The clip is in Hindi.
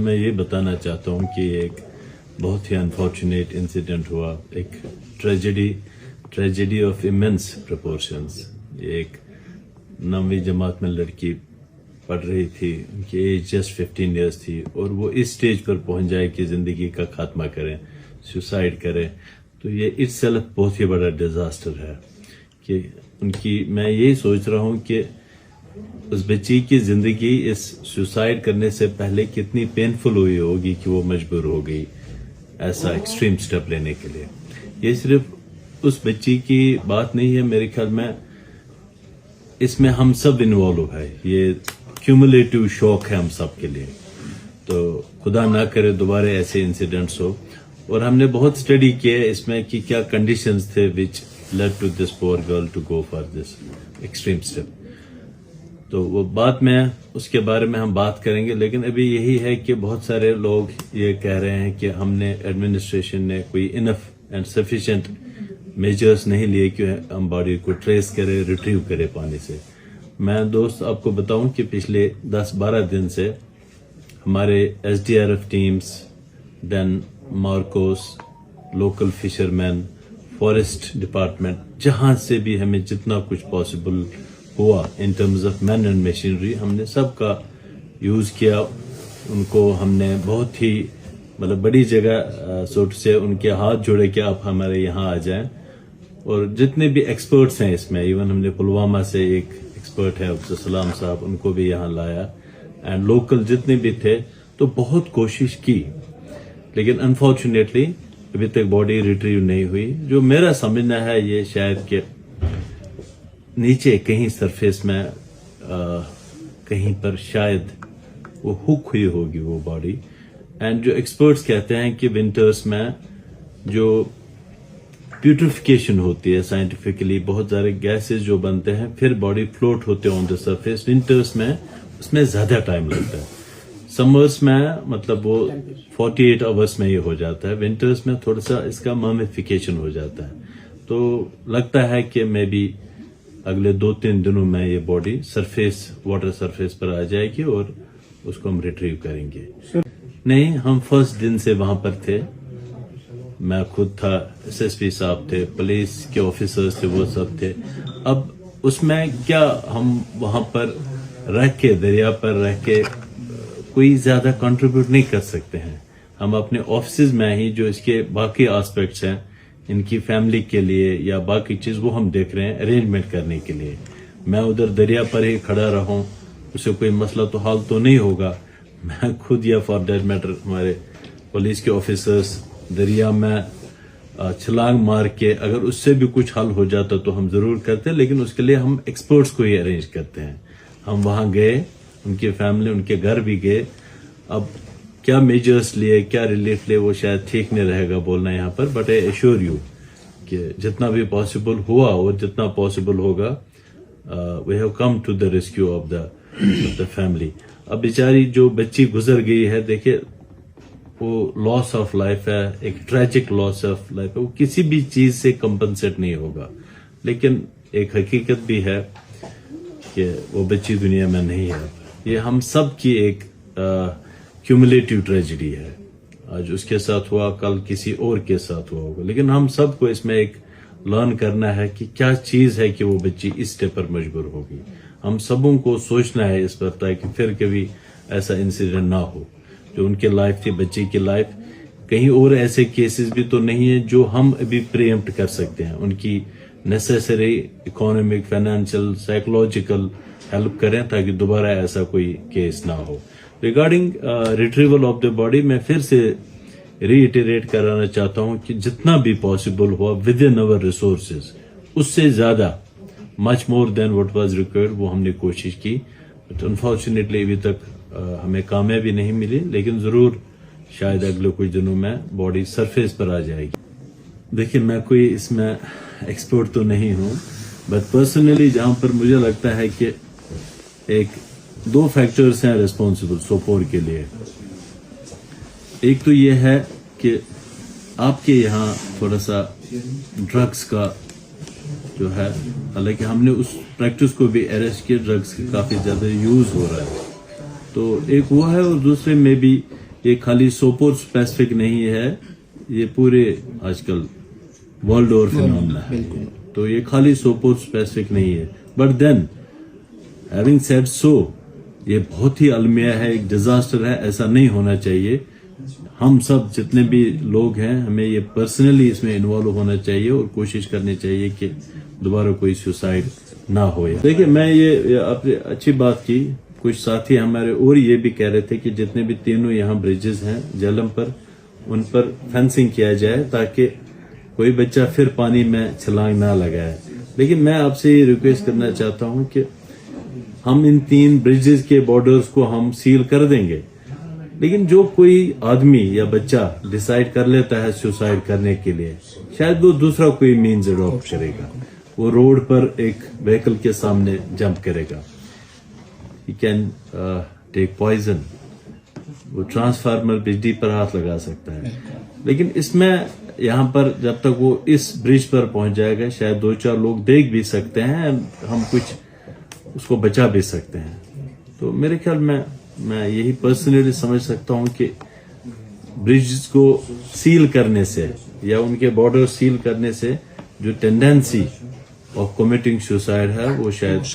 मैं ये बताना चाहता हूँ कि एक बहुत ही अनफॉर्चुनेट इंसिडेंट हुआ, एक ट्रेजेडी ऑफ इमेंस प्रोपोर्शंस। एक 9वीं जमात में लड़की पढ़ रही थी, उनकी एज जस्ट 15 ईयर्स थी और वो इस स्टेज पर पहुंच जाए कि जिंदगी का खात्मा करें, सुसाइड करें। तो ये इटसेल्फ बहुत ही बड़ा डिजास्टर है कि उनकी, मैं यही सोच रहा हूँ कि उस बच्ची की जिंदगी इस सुसाइड करने से पहले कितनी पेनफुल हुई होगी कि वो मजबूर हो गई ऐसा एक्सट्रीम स्टेप लेने के लिए। ये सिर्फ उस बच्ची की बात नहीं है, मेरे ख्याल में इसमें हम सब इन्वॉल्व है। ये क्यूमुलेटिव शॉक है हम सब के लिए। तो खुदा ना करे दोबारा ऐसे इंसिडेंट्स हो। और हमने बहुत स्टडी किया है इसमें कि क्या कंडीशंस थे which led to this poor girl to go for this extreme step. तो वो बात में उसके बारे में हम बात करेंगे, लेकिन अभी यही है कि बहुत सारे लोग ये कह रहे हैं कि हमने एडमिनिस्ट्रेशन ने कोई इनफ एंड सफिशिएंट मेजर्स नहीं लिए कि हम बॉडी को ट्रेस करें, रिट्रीव करें पानी से। मैं दोस्त आपको बताऊं कि पिछले 10-12 दिन से हमारे SDRF teams, then MARCOS, local fisherman, forest department, जहां से भी हमें जितना कुछ पॉसिबल हुआ in terms of man and machinery, हमने सबका यूज किया। उनको हमने बहुत ही मतलब बड़ी जगह सोट से उनके हाथ जोड़े कि आप हमारे यहाँ आ जाएं। और जितने भी एक्सपर्ट्स हैं इसमें, इवन हमने पुलवामा से एक एक्सपर्ट है अब्दुल सलाम साहब, उनको भी यहाँ लाया, एंड लोकल जितने भी थे, तो बहुत कोशिश की, लेकिन अनफॉर्चुनेटली अभी तक बॉडी रिट्रीव नहीं हुई। जो मेरा समझना है ये शायद कि नीचे कहीं सरफेस में कहीं पर शायद वो हुक हुई होगी वो बॉडी। एंड जो एक्सपर्ट्स कहते हैं कि विंटर्स में जो प्यूट्रिफिकेशन होती है, साइंटिफिकली बहुत सारे गैसेस जो बनते हैं, फिर बॉडी फ्लोट होते हैं ऑन द सरफेस। विंटर्स में उसमें ज्यादा टाइम लगता है। समर्स में मतलब वो 48 आवर्स में ये हो जाता है। विंटर्स में थोड़ा सा इसका ममिफिकेशन हो जाता है। तो लगता है कि मे बी अगले 2-3 दिनों में ये बॉडी सरफेस, वाटर सरफेस पर आ जाएगी और उसको हम रिट्रीव करेंगे। नहीं, हम फर्स्ट दिन से वहां पर थे। मैं खुद था, SSP साहब थे, पुलिस के ऑफिसर्स थे, वो सब थे। अब उसमें क्या हम वहां पर रह के, दरिया पर रह के कोई ज्यादा कंट्रीब्यूट नहीं कर सकते हैं। हम अपने ऑफिस में ही जो इसके बाकी एस्पेक्ट्स हैं, इनकी फैमिली के लिए या बाकी चीज, वो हम देख रहे हैं अरेंजमेंट करने के लिए। मैं उधर दरिया पर ही खड़ा रहूं, उसे कोई मसला तो हाल तो नहीं होगा। मैं खुद या फॉर दैट मैटर हमारे पुलिस के ऑफिसर्स दरिया में छलांग मार के अगर उससे भी कुछ हल हो जाता तो हम जरूर करते, लेकिन उसके लिए हम एक्सपर्ट्स को ही अरेंज करते हैं। हम वहां गए, उनकी फैमिली, उनके घर भी गए। अब क्या मेजर्स लिए, क्या रिलीफ लिए, वो शायद ठीक नहीं रहेगा बोलना यहाँ पर, बट आई एश्योर यू कि जितना भी पॉसिबल हुआ और जितना पॉसिबल होगा, we have come to the rescue of the family. अब बेचारी जो बच्ची गुजर गई है, देखिए वो लॉस ऑफ लाइफ है, एक ट्रेजिक लॉस ऑफ लाइफ है, वो किसी भी चीज से कंपनसेट नहीं होगा। लेकिन एक हकीकत भी है कि वो बच्ची दुनिया में नहीं है। ये हम सब की एक क्यूमुलेटिव ट्रेजेडी है। आज उसके साथ हुआ, कल किसी और के साथ हुआ होगा, लेकिन हम सबको इसमें एक लर्न करना है कि क्या चीज है कि वो बच्ची इस स्टेप पर मजबूर होगी। हम सबों को सोचना है इस पर, ताकि फिर कभी ऐसा इंसिडेंट ना हो जो उनकी लाइफ थी, बच्ची की लाइफ। कहीं और ऐसे केसेस भी तो नहीं है जो हम अभी प्रीएम्प्ट कर सकते हैं। उनकी necessary economic, financial, psychological help करें ताकि दोबारा ऐसा कोई केस ना हो। Regarding retrieval of the body, मैं फिर से रीइटरेट कराना चाहता हूं कि जितना भी पॉसिबल हुआ विद इन अवर रिसोर्सेज, उससे ज्यादा, much more than what was required, वो हमने कोशिश की। बट अनफॉर्चुनेटली अभी तक हमें कामयाबी नहीं मिली, लेकिन जरूर शायद अगले कुछ दिनों में बॉडी सरफेस पर आ जाएगी। देखिए, मैं कोई इसमें एक्सपर्ट तो नहीं हूं, बट पर्सनली जहां पर मुझे लगता है कि एक 2 फैक्टर्स हैं रिस्पॉन्सिबल सोपोर के लिए। एक तो ये है कि आपके यहाँ थोड़ा सा ड्रग्स का जो है, हालांकि हमने उस प्रैक्टिस को भी अरेस्ट किया, ड्रग्स की काफी ज्यादा यूज हो रहा है, तो एक वो है। और दूसरे में भी ये खाली सोपोर स्पेसिफिक नहीं है, ये पूरे आजकल वर्ल्ड ओवर फिनोमेना है। तो ये खाली सोपोर स्पेसिफिक नहीं है। But then having said so, ये बहुत ही अलमिया है, एक डिजास्टर है, ऐसा नहीं होना चाहिए। हम सब जितने भी लोग हैं, हमें ये पर्सनली इसमें इन्वॉल्व होना चाहिए और कोशिश करनी चाहिए कि दोबारा कोई सुसाइड ना हो। देखिए, मैं ये आपने अच्छी बात की। कुछ साथी हमारे और ये भी कह रहे थे कि जितने भी तीनों यहाँ ब्रिजेस हैं झेलम पर, उन पर फेंसिंग किया जाए ताकि कोई बच्चा फिर पानी में छलांग ना लगाए। लेकिन मैं आपसे ये रिक्वेस्ट करना चाहता हूँ कि हम इन 3 ब्रिजेस के बॉर्डर्स को हम सील कर देंगे, लेकिन जो कोई आदमी या बच्चा डिसाइड कर लेता है सुसाइड करने के लिए, शायद वो दूसरा कोई मीन्स अडॉप्ट करेगा। वो रोड पर एक व्हीकल के सामने जंप करेगा, ही कैन टेक पॉइजन, वो ट्रांसफार्मर बिजली पर हाथ लगा सकता है। लेकिन इसमें यहाँ पर जब तक वो इस ब्रिज पर पहुंच जाएगा, शायद 2-4 लोग देख भी सकते हैं, हम कुछ उसको बचा भी सकते हैं। तो मेरे ख्याल में मैं यही पर्सनली समझ सकता हूं कि ब्रिज को सील करने से या उनके बॉर्डर सील करने से जो टेंडेंसी ऑफ कमिटिंग सुसाइड है वो शायद